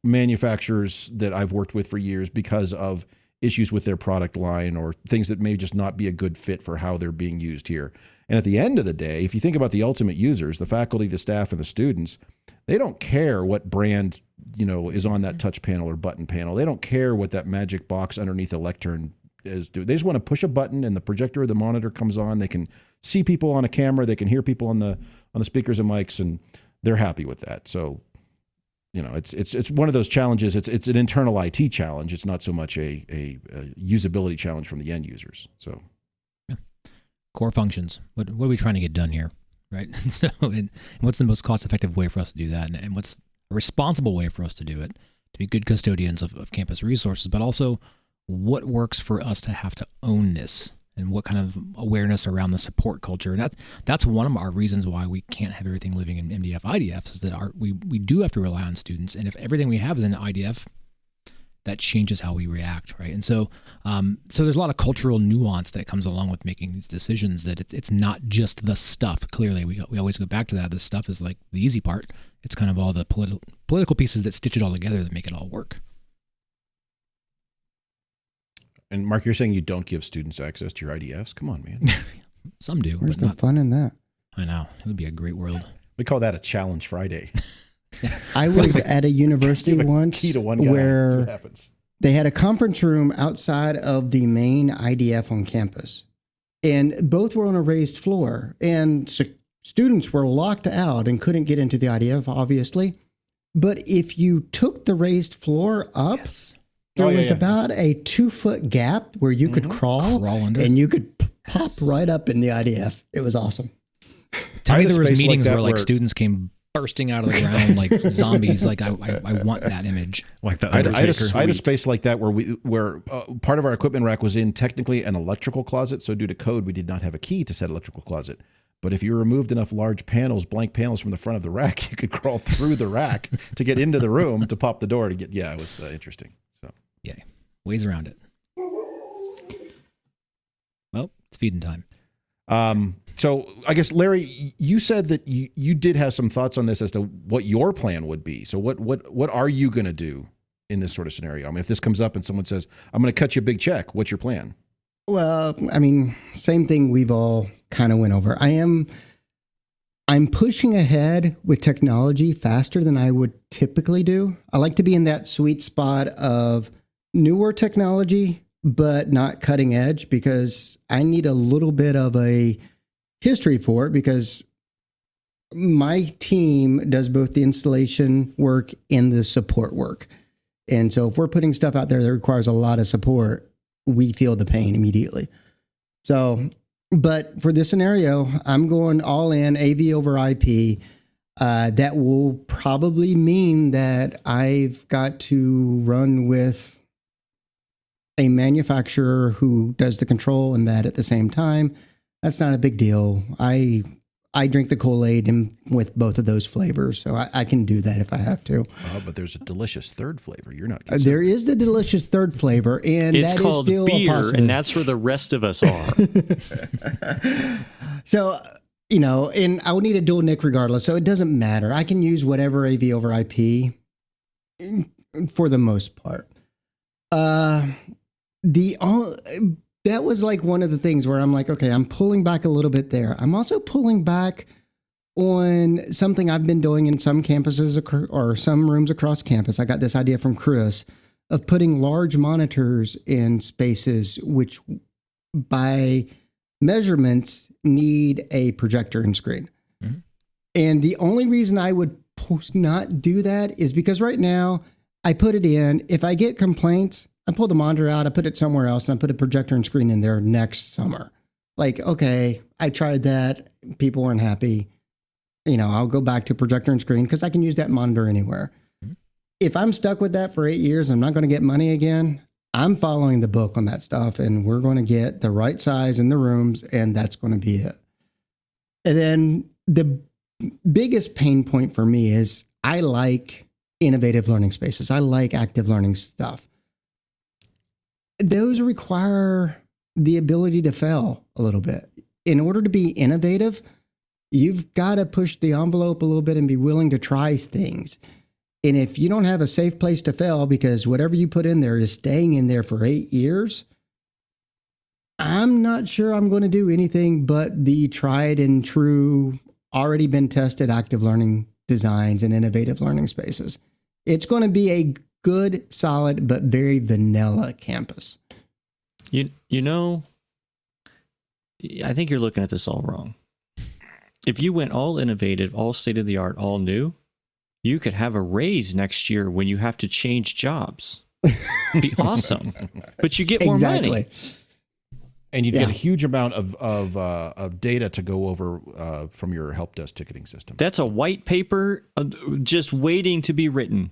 manufacturers that I've worked with for years because of issues with their product line or things that may just not be a good fit for how they're being used here. And at the end of the day, if you think about the ultimate users, the faculty, the staff, and the students, they don't care what brand is on that touch panel or button panel. They don't care what that magic box underneath the lectern is doing. They just want to push a button and the projector or the monitor comes on. They can see people on a camera. They can hear people on the speakers and mics, and they're happy with that. So, it's one of those challenges. It's an internal IT challenge. It's not so much a usability challenge from the end users. So, Core functions. What are we trying to get done here, right? So, and what's the most cost-effective way for us to do that, and what's a responsible way for us to do it, to be good custodians of campus resources, but also what works for us to have to own this, and what kind of awareness around the support culture. And that's one of our reasons why we can't have everything living in MDF IDFs, is that we do have to rely on students. And if everything we have is in IDF, that changes how we react, right? And so there's a lot of cultural nuance that comes along with making these decisions, that it's not just the stuff. Clearly, we always go back to that. The stuff is like the easy part. It's kind of all the political pieces that stitch it all together that make it all work. and Mark, you're saying you don't give students access to your IDFs? Come on, man. Some do. Where's but the not, fun in that? I know. It would be a great world. We call that a challenge Friday. I was at a university Give a once key to one guy. See what where happens. they had a conference room outside of the main IDF on campus, and both were on a raised floor, and students were locked out and couldn't get into the IDF, obviously. But if you took the raised floor up, Yes. there was about a 2-foot gap where you could crawl under, and you could pop right up in the IDF. It was awesome. Tell me there was meetings where like students came bursting out of the ground like zombies. Like I want that image. Like the I Undertaker. had a space like that where part of our equipment rack was in technically an electrical closet. So due to code, we did not have a key to said electrical closet. But if you removed enough large panels, blank panels from the front of the rack, you could crawl through the rack to get into the room to pop the door to get. Yeah, it was interesting. So yeah, ways around it. Well, it's feeding time. So I guess, Larry, you said that you did have some thoughts on this as to what your plan would be. So what are you going to do in this sort of scenario? I mean, if this comes up and someone says, I'm going to cut you a big check, what's your plan? Well, I mean, same thing we've all kind of went over. I'm pushing ahead with technology faster than I would typically do. I like to be in that sweet spot of newer technology, but not cutting edge, because I need a little bit of a history for it, because my team does both the installation work and the support work. And so if we're putting stuff out there that requires a lot of support, we feel the pain immediately. So, but for this scenario, I'm going all in AV over IP. That will probably mean that I've got to run with a manufacturer who does the control and that at the same time. That's not a big deal. I drink the Kool-Aid with both of those flavors, so I can do that if I have to. But there's a delicious third flavor. You're not. There is the delicious third flavor, and it's that called is still beer, and that's where the rest of us are. So, and I would need a dual NIC regardless, so it doesn't matter. I can use whatever AV over IP for the most part. That was like one of the things where I'm like, okay, I'm pulling back a little bit there. I'm also pulling back on something I've been doing in some campuses or some rooms across campus. I got this idea from Chris of putting large monitors in spaces which by measurements need a projector and screen. Mm-hmm. And the only reason I would not do that is because right now I put it in. If I get complaints, I pull the monitor out, I put it somewhere else, and I put a projector and screen in there next summer. Like, okay, I tried that. People weren't happy. I'll go back to projector and screen because I can use that monitor anywhere. Mm-hmm. If I'm stuck with that for 8 years, I'm not going to get money again. I'm following the book on that stuff, and we're going to get the right size in the rooms, and that's going to be it. And then the biggest pain point for me is I like innovative learning spaces. I like active learning stuff. Those require the ability to fail a little bit. In order to be innovative, you've got to push the envelope a little bit and be willing to try things. And if you don't have a safe place to fail, because whatever you put in there is staying in there for 8 years, I'm not sure I'm going to do anything but the tried and true, already been tested active learning designs and innovative learning spaces. It's going to be a good, solid, but very vanilla campus. I think you're looking at this all wrong. If you went all innovative, all state-of-the-art, all new, you could have a raise next year when you have to change jobs. Be awesome. But you get more money. And you'd get a huge amount of data to go over from your help desk ticketing system. That's a white paper just waiting to be written.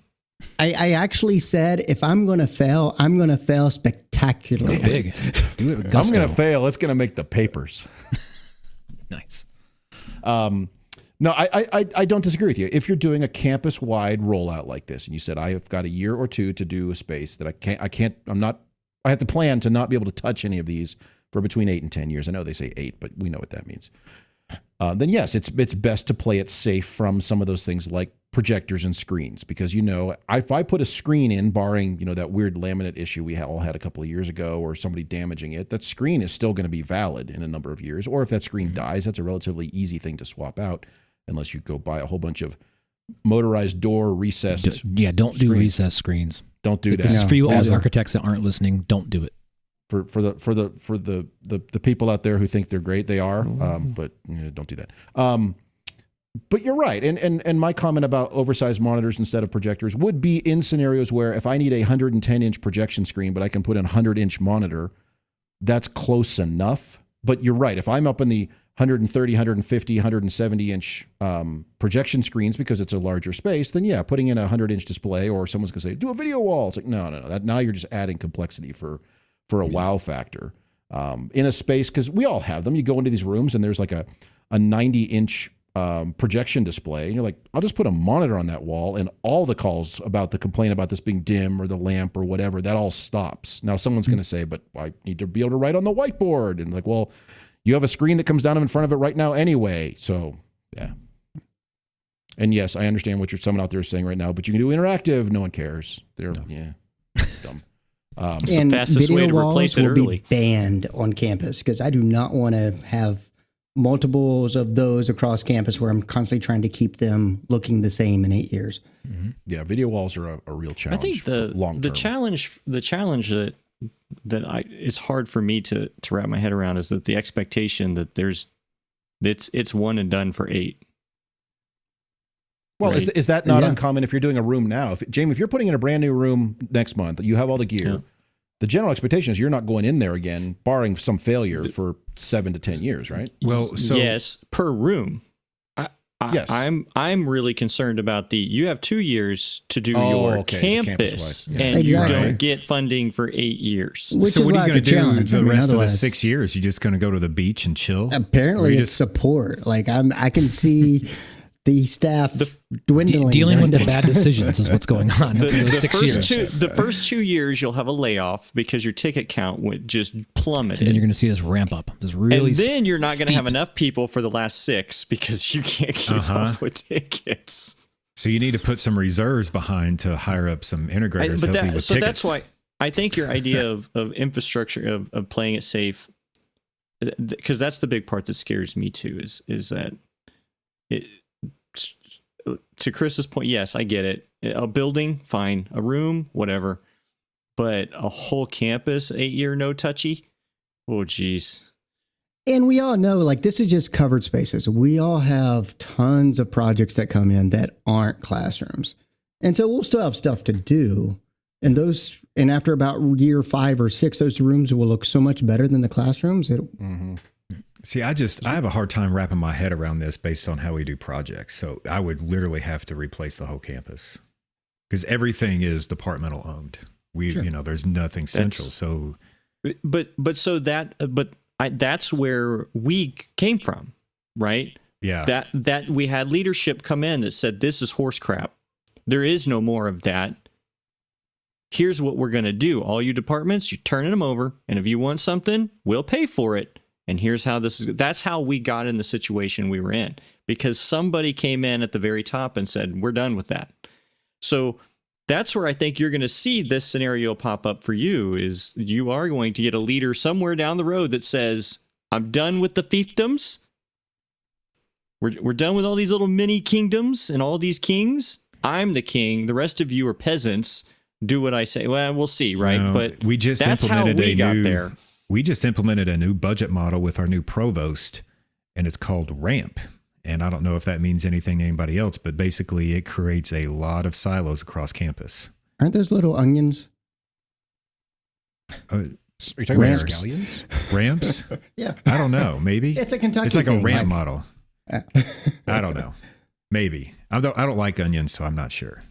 I actually said, if I'm going to fail, I'm going to fail spectacularly. Big. I'm going to fail. It's going to make the papers. Nice. No, I don't disagree with you. If you're doing a campus-wide rollout like this, and you said, I have got a year or two to do a space that I have to plan to not be able to touch any of these for between 8 and 10 years. I know they say 8, but we know what that means. Then yes, it's best to play it safe from some of those things like projectors and screens, because if I put a screen in, barring that weird laminate issue we all had a couple of years ago, or somebody damaging it, that screen is still going to be valid in a number of years. Or if that screen dies, that's a relatively easy thing to swap out, unless you go buy a whole bunch of motorized door recessed. Don't do recessed screens. Don't do that. This is for you all the architects that aren't listening. Don't do it. For the people out there who think they're great, they are. But don't do that. But you're right. And my comment about oversized monitors instead of projectors would be in scenarios where if I need a 110-inch projection screen, but I can put in a 100-inch monitor, that's close enough. But you're right. If I'm up in the 130, 150, 170-inch projection screens because it's a larger space, then yeah, putting in a 100-inch display, or someone's going to say, do a video wall. It's like, no. Now you're just adding complexity for a wow factor in a space, because we all have them. You go into these rooms and there's like a 90-inch projection display, and you're like, I'll just put a monitor on that wall, and all the calls about the complaint about this being dim or the lamp or whatever, that all stops. Now someone's going to say, but I need to be able to write on the whiteboard, and like, well, you have a screen that comes down in front of it right now anyway. So yeah. And yes, I understand what someone out there is saying right now, but you can do interactive. No one cares. Yeah, it's dumb. It's and the fastest way to replace it will early. be banned on campus, because I do not want to have multiples of those across campus where I'm constantly trying to keep them looking the same in 8 years. Mm-hmm. Yeah, video walls are a real challenge. I think the challenge that it's hard for me to wrap my head around is that the expectation that it's one and done for 8. Well, right? is that not uncommon if you're doing a room now? Jamie, if you're putting in a brand new room next month, you have all the gear. Yeah. The general expectation is you're not going in there again, barring some failure, for 7 to 10 years, right? Well, so yes, per room. Yes. I'm really concerned about you have 2 years to do your campus, and you don't get funding for 8 years. So what are you going to do the rest of the 6 years? You're just going to go to the beach and chill? Apparently it's support. Like I can see the staff dwindling. Dealing with the bad decisions is what's going on for those 6 years. The first 2 years, you'll have a layoff because your ticket count would just plummeted. And then you're going to see this ramp up. This really and then you're not going to have enough people for the last 6 because you can't keep up with tickets. So you need to put some reserves behind to hire up some integrators. So that's why I think your idea of infrastructure, of playing it safe, because that's the big part that scares me too, is that it. To Chris's point, yes, I get it. A building, fine. A room, whatever. But a whole campus, 8-year no touchy? Oh, geez. And we all know, like, this is just covered spaces. We all have tons of projects that come in that aren't classrooms. And so we'll still have stuff to do. And after about year 5 or 6, those rooms will look so much better than the classrooms. See, I have a hard time wrapping my head around this based on how we do projects. So I would literally have to replace the whole campus because everything is departmental owned. There's nothing central. That's where we came from, right? Yeah. That we had leadership come in that said, this is horse crap. There is no more of that. Here's what we're going to do. All you departments, you're turning them over. And if you want something, we'll pay for it. And here's how that's how we got in the situation we were in, because somebody came in at the very top and said, we're done with that. So that's where I think you're going to see this scenario pop up for you, is you are going to get a leader somewhere down the road that says, I'm done with the fiefdoms. We're done with all these little mini kingdoms and all these kings. I'm the king. The rest of you are peasants. Do what I say. Well, we'll see, right? No, but that's how we got there. We just implemented a new budget model with our new provost, and it's called RAMP. And I don't know if that means anything to anybody else, but basically it creates a lot of silos across campus. Aren't those little onions? Are you talking about scallions? Ramps? Yeah. I don't know. Maybe. It's a Kentucky It's like thing, a ramp model. I don't know. Maybe. I don't like onions, so I'm not sure.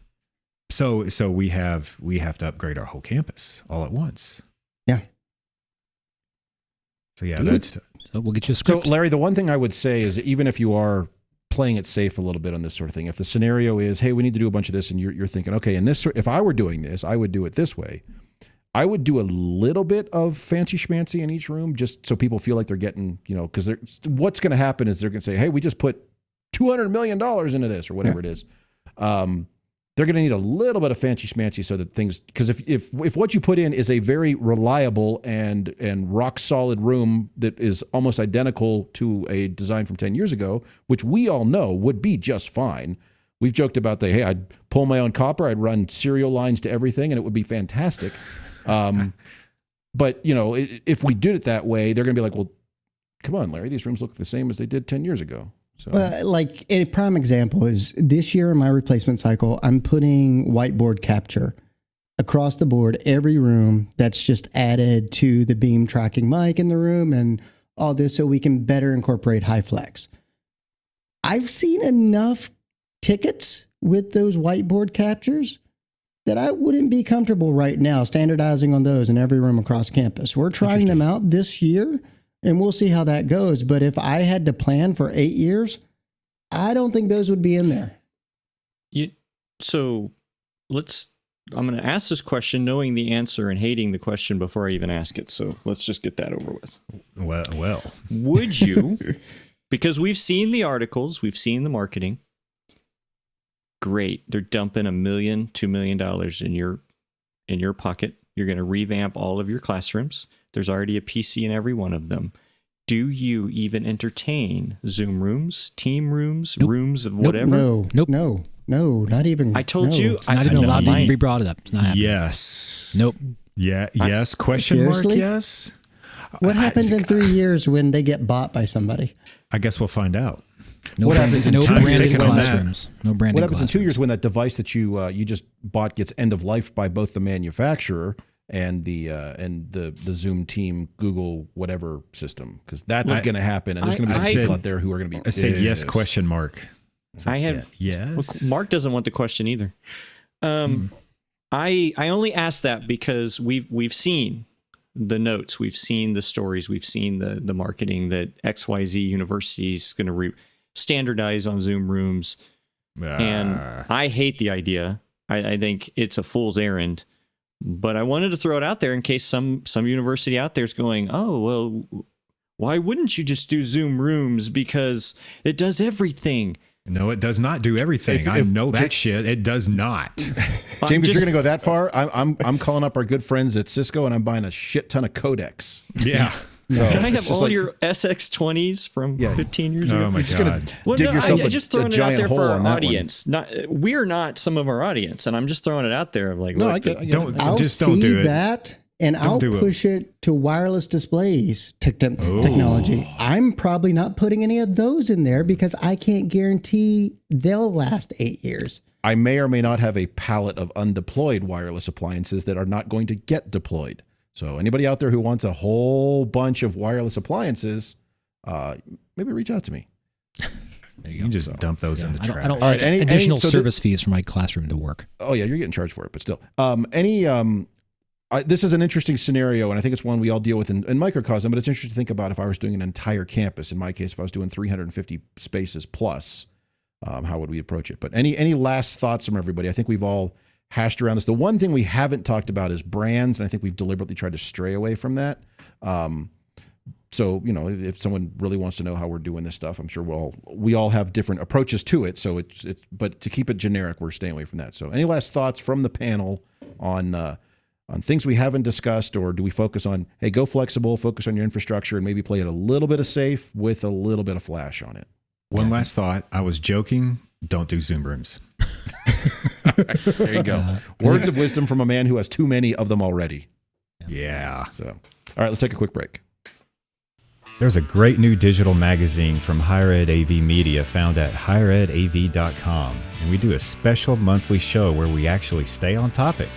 So we have to upgrade our whole campus all at once. Yeah. So yeah, so we'll get you a script. So Larry, the one thing I would say is, even if you are playing it safe a little bit on this sort of thing, if the scenario is, hey, we need to do a bunch of this, and you're thinking, okay, if I were doing this, I would do it this way. I would do a little bit of fancy schmancy in each room, just so people feel like they're getting, because what's going to happen is they're going to say, hey, we just put $200 million into this, or whatever it is. They're going to need a little bit of fancy schmancy so that things, because if what you put in is a very reliable and rock solid room that is almost identical to a design from 10 years ago, which we all know would be just fine. We've joked about hey, I'd pull my own copper, I'd run serial lines to everything, and it would be fantastic. But if we did it that way, they're going to be like, well, come on, Larry, these rooms look the same as they did 10 years ago. So Like a prime example is this year in my replacement cycle, I'm putting whiteboard capture across the board, every room. That's just added to the beam tracking mic in the room and all this so we can better incorporate high flex. I've seen enough tickets with those whiteboard captures that I wouldn't be comfortable right now standardizing on those in every room across campus. We're trying them out this year and we'll see how that goes. But if I had to plan for 8 years, I don't think those would be in there. I'm going to ask this question knowing the answer and hating the question before I even ask it. So let's just get that over with. Well. Would you, because we've seen the articles, we've seen the marketing. Great. They're dumping $1 million, $2 million in your pocket. You're going to revamp all of your classrooms. There's already a PC in every one of them. Do you even entertain Zoom rooms, team rooms, rooms of whatever? No, not even. I told you. It's not even allowed to be brought up. It's not happening. Yes. Nope. Yeah. Yes. Question Seriously? mark. Yes. What happens in 3 years when they get bought by somebody? I guess we'll find out. What happens in no 2 years? branded taken on that. classrooms. No branded What happens in 2 classrooms. years when that device that you just bought gets end of life by both the manufacturer and the Zoom team, Google, whatever system? Because that's going to happen, and there's going to be people out there who are going to be. I said yes. pissed. Question mark. I have. Yes. Look, Mark doesn't want the question either. I only asked that because we've seen the notes, we've seen the stories, we've seen the marketing that XYZ University is going to standardize on Zoom rooms, and I hate the idea. I think it's a fool's errand. But I wanted to throw it out there in case some university out there is going, oh, well, why wouldn't you just do Zoom rooms because it does everything? No, it does not do everything. I know that shit. It does not. James, if you're going to go that far, I'm calling up our good friends at Cisco and I'm buying a shit ton of codecs. Yeah. So can I have all your SX20s from 15 years ago? Oh my God. Dig yourself I just throwing it out there hole for on our that audience. We're not some of our audience, and I'm just throwing it out there. Like, No, look, I get it. I'll Just see don't do it. that, and I'll do it. push it to wireless displays technology. I'm probably not putting any of those in there because I can't guarantee they'll last 8 years. I may or may not have a pallet of undeployed wireless appliances that are not going to get deployed. So anybody out there who wants a whole bunch of wireless appliances, maybe reach out to me. You can just dump those in the trash. I don't All right, like additional so service fees for my classroom to work. Oh yeah, you're getting charged for it, but still. This is an interesting scenario, and I think it's one we all deal with in microcosm, but it's interesting to think about if I was doing an entire campus. In my case, if I was doing 350 spaces plus, how would we approach it? But any last thoughts from everybody? I think we've all hashed around this. The one thing we haven't talked about is brands, and I think we've deliberately tried to stray away from that. So, if someone really wants to know how we're doing this stuff, I'm sure we all have different approaches to it. So but to keep it generic, we're staying away from that. So any last thoughts from the panel on things we haven't discussed, or do we focus on, hey, go flexible, focus on your infrastructure, and maybe play it a little bit of safe with a little bit of flash on it? One last thought. I was joking. Don't do Zoom rooms. There you go. Words of wisdom from a man who has too many of them already. Yeah. So, all right, let's take a quick break. There's a great new digital magazine from Higher Ed AV Media found at higheredav.com, and we do a special monthly show where we actually stay on topic.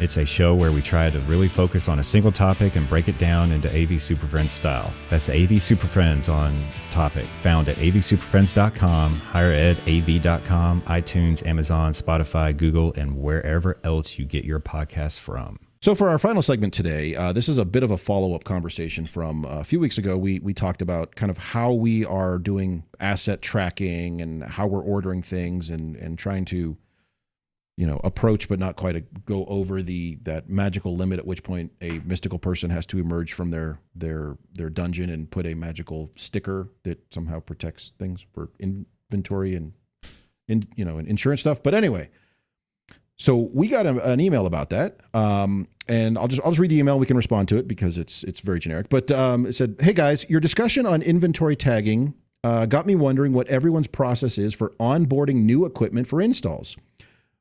It's a show where we try to really focus on a single topic and break it down into AV SuperFriends style. That's AV SuperFriends on topic, found at avsuperfriends.com, higheredav.com, iTunes, Amazon, Spotify, Google, and wherever else you get your podcasts from. So for our final segment today, this is a bit of a follow-up conversation from a few weeks ago. We talked about kind of how we are doing asset tracking and how we're ordering things and trying to, approach but not quite go over that magical limit at which point a mystical person has to emerge from their dungeon and put a magical sticker that somehow protects things for inventory and insurance stuff. But anyway. So we got an email about that, and I'll just read the email. We can respond to it because it's very generic. But it said, "Hey guys, your discussion on inventory tagging got me wondering what everyone's process is for onboarding new equipment for installs.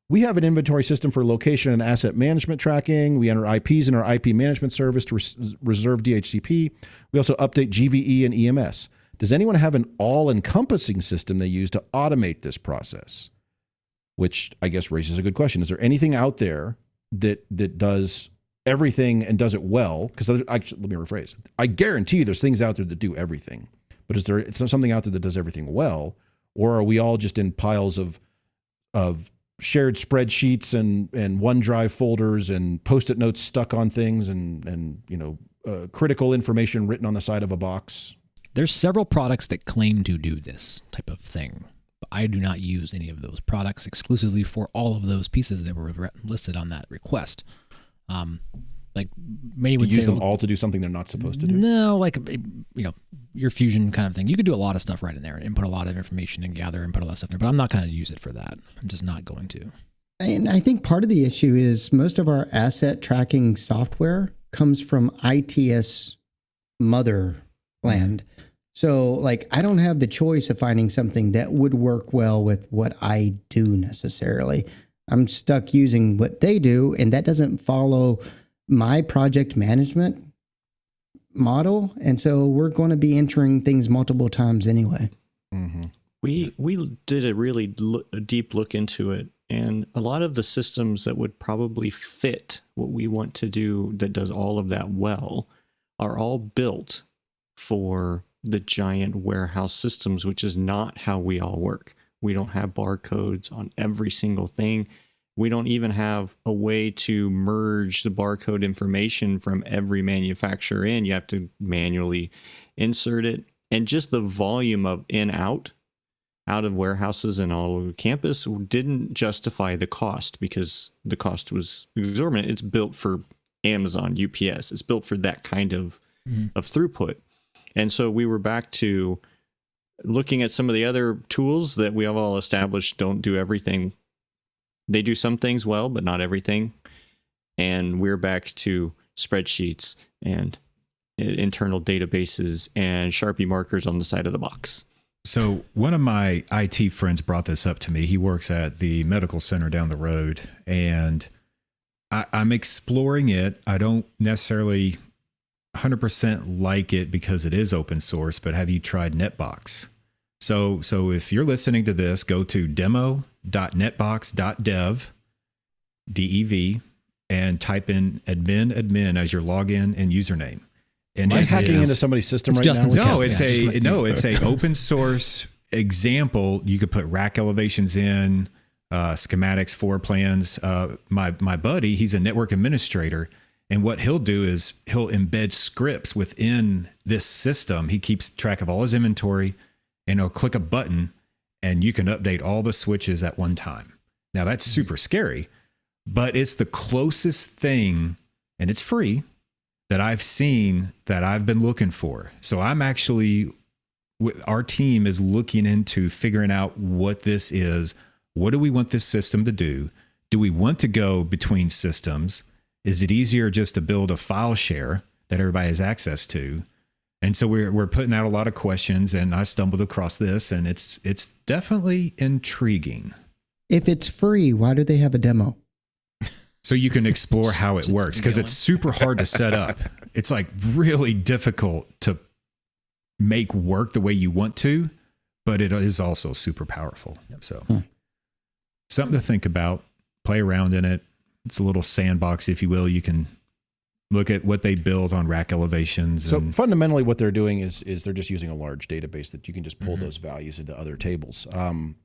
We have an inventory system for location and asset management tracking. We enter IPs in our IP management service to reserve DHCP. We also update GVE and EMS. Does anyone have an all-encompassing system they use to automate this process? Which I guess raises a good question. Is there anything out there that does everything and does it well? Because actually, let me rephrase. I guarantee you there's things out there that do everything. But is there something out there that does everything well? Or are we all just in piles of shared spreadsheets and OneDrive folders and Post-it notes stuck on things and critical information written on the side of a box? There's several products that claim to do this type of thing. But I do not use any of those products exclusively for all of those pieces that were listed on that request. Like many would use say, them all to do something they're not supposed to do. No, like your Fusion kind of thing. You could do a lot of stuff right in there and input a lot of information and gather and put a lot of stuff there. But I'm not going to use it for that. I'm just not going to. And I think part of the issue is most of our asset tracking software comes from ITS motherland. So like I don't have the choice of finding something that would work well with what I do necessarily. I'm stuck using what they do, and that doesn't follow my project management model. And so we're going to be entering things multiple times anyway. Mm-hmm. We did a really deep look into it, and a lot of the systems that would probably fit what we want to do that does all of that well are all built for the giant warehouse systems, which is not how we all work. We don't have barcodes on every single thing. We don't even have a way to merge the barcode information from every manufacturer in. You have to manually insert it. And just the volume of out of warehouses and all over campus didn't justify the cost, because the cost was exorbitant. It's built for Amazon, UPS. It's built for that kind of throughput. And so we were back to looking at some of the other tools that we have all established don't do everything. They do some things well, but not everything. And we're back to spreadsheets and internal databases and Sharpie markers on the side of the box. So one of my IT friends brought this up to me. He works at the medical center down the road, and I'm exploring it. I don't necessarily 100% like it because it is open source, but have you tried Netbox? So if you're listening to this, go to demo.netbox.dev, DEV, and type in admin as your login and username. And Am I hacking into somebody's system right now? It's a open source example. You could put rack elevations in, schematics, floor plans. My buddy, he's a network administrator, and what he'll do is he'll embed scripts within this system. He keeps track of all his inventory, and he'll click a button, and you can update all the switches at one time. Now that's super scary, but it's the closest thing, and it's free, that I've seen that I've been looking for. So I'm actually, our team is looking into figuring out what this is. What do we want this system to do? Do we want to go between systems? Is it easier just to build a file share that everybody has access to? And so we're putting out a lot of questions, and I stumbled across this, and it's definitely intriguing. If it's free, why do they have a demo? So you can explore how it works, because it's super hard to set up. It's like really difficult to make work the way you want to, but it is also super powerful. So something to think about, play around in it. It's a little sandbox, if you will. You can look at what they build on rack elevations. So fundamentally what they're doing is they're just using a large database that you can just pull those values into other tables. And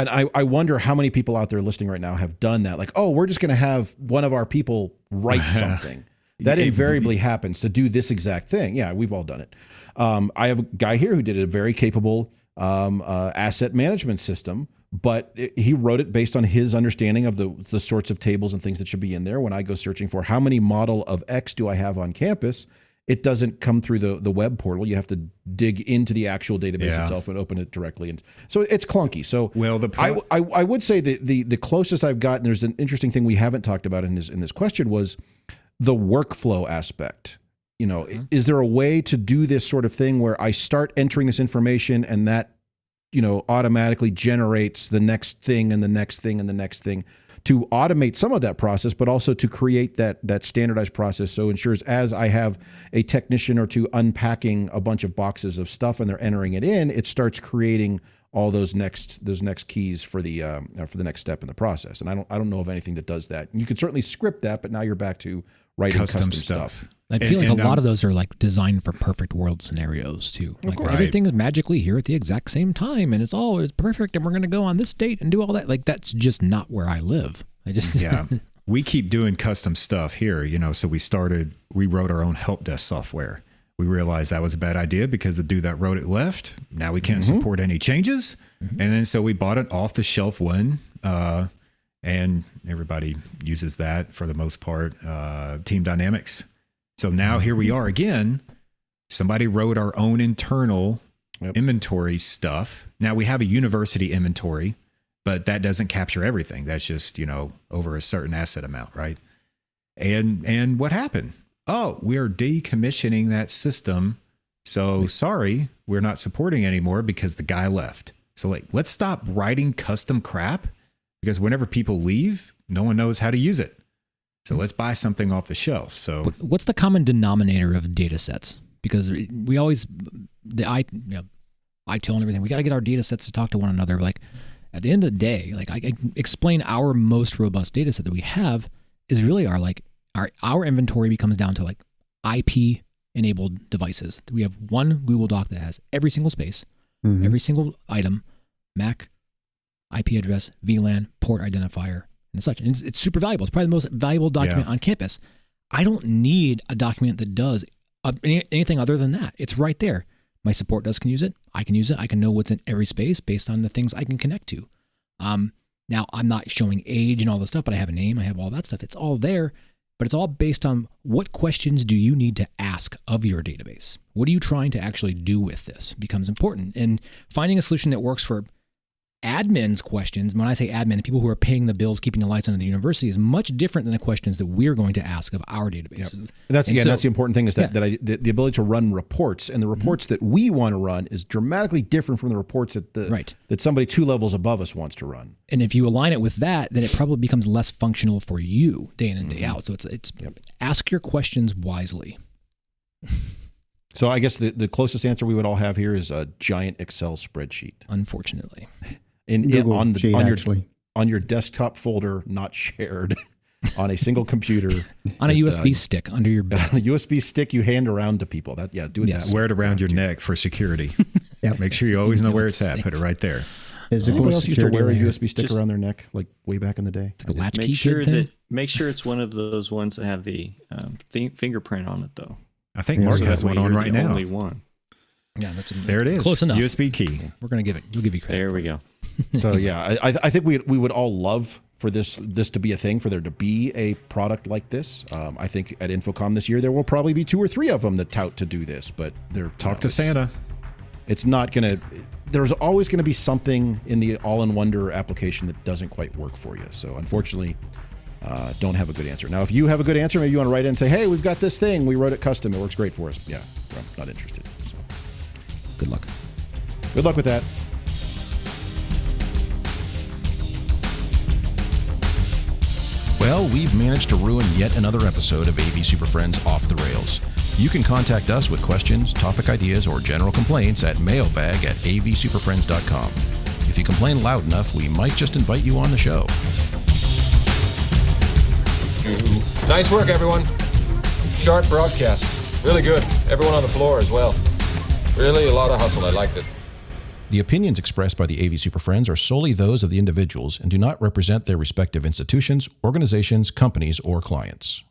I wonder how many people out there listening right now have done that. Like, oh, we're just going to have one of our people write something. That invariably happens to do this exact thing. Yeah, we've all done it. I have a guy here who did a very capable asset management system, but he wrote it based on his understanding of the sorts of tables and things that should be in there. When I go searching for how many model of X do I have on campus, it doesn't come through the web portal. You have to dig into the actual database itself and open it directly. And so it's clunky. So I would say the closest I've gotten, there's an interesting thing we haven't talked about in this question, was the workflow aspect. You know, is there a way to do this sort of thing where I start entering this information and that, you know, automatically generates the next thing and the next thing and the next thing to automate some of that process, but also to create that standardized process. So ensures as I have a technician or two unpacking a bunch of boxes of stuff and they're entering it in, it starts creating all those next keys for the next step in the process. And I don't know of anything that does that. You can certainly script that, but now you're back to writing custom stuff. I feel like a lot of those are like designed for perfect world scenarios too. Like everything is magically here at the exact same time, and it's perfect, and we're going to go on this date and do all that. Like that's just not where I live. We keep doing custom stuff here, So we wrote our own help desk software. We realized that was a bad idea because the dude that wrote it left. Now we can't support any changes, and then so we bought an off the shelf one. And everybody uses that for the most part, Team Dynamics. So now here we are again. Somebody wrote our own internal inventory stuff. Now we have a university inventory, but that doesn't capture everything. That's just, over a certain asset amount, right? And what happened? Oh, we're decommissioning that system. So sorry, we're not supporting anymore because the guy left. So let's stop writing custom crap. Because whenever people leave, no one knows how to use it. So let's buy something off the shelf. So what's the common denominator of data sets? Because we always, ITIL and everything, we got to get our data sets to talk to one another. Like at the end of the day, like I explain our most robust data set that we have is really our inventory becomes down to like IP enabled devices. We have one Google Doc that has every single space, every single item, Mac, IP address, VLAN, port identifier, and such. And it's super valuable. It's probably the most valuable document on campus. I don't need a document that does anything other than that. It's right there. My support desk can use it. I can use it. I can know what's in every space based on the things I can connect to. Now, I'm not showing age and all this stuff, but I have a name. I have all that stuff. It's all there, but it's all based on what questions do you need to ask of your database? What are you trying to actually do with this becomes important. And finding a solution that works for admin's questions, when I say admin, the people who are paying the bills, keeping the lights on in the university, is much different than the questions that we're going to ask of our databases. Yep. That's the important thing is that the ability to run reports, and the reports that we want to run is dramatically different from the reports that somebody 2 levels above us wants to run. And if you align it with that, then it probably becomes less functional for you day in and day out. So it's ask your questions wisely. So I guess the closest answer we would all have here is a giant Excel spreadsheet. Unfortunately. On your desktop folder, not shared, on a single computer, on a USB stick under your bed. On a USB stick you hand around to people. Do that. Wear it around your neck for security. Make sure you always know where it's at. Put it right there. Anybody else used to wear a USB stick around their neck, like way back in the day? Like a latchkey make sure it's one of those ones that have the fingerprint on it, though. I think Mark has one on right now. Only one. Yeah, there it is. Close enough. USB key. We're gonna give it. We'll give you credit. There we go. So I think we would all love for this to be a thing, for there to be a product like this. I think at InfoComm this year there will probably be 2 or 3 of them that tout to do this, but they're talk to Santa. It's not gonna. There's always going to be something in the all-in-wonder application that doesn't quite work for you. So unfortunately, don't have a good answer. Now, if you have a good answer, maybe you want to write in and say, "Hey, we've got this thing. We wrote it custom. It works great for us." Yeah, I'm not interested. So. Good luck. Good luck with that. Well, we've managed to ruin yet another episode of AV SuperFriends Off the Rails. You can contact us with questions, topic ideas, or general complaints at mailbag@avsuperfriends.com. If you complain loud enough, we might just invite you on the show. Nice work, everyone. Sharp broadcast. Really good. Everyone on the floor as well. Really a lot of hustle. I liked it. The opinions expressed by the AV SuperFriends are solely those of the individuals and do not represent their respective institutions, organizations, companies, or clients.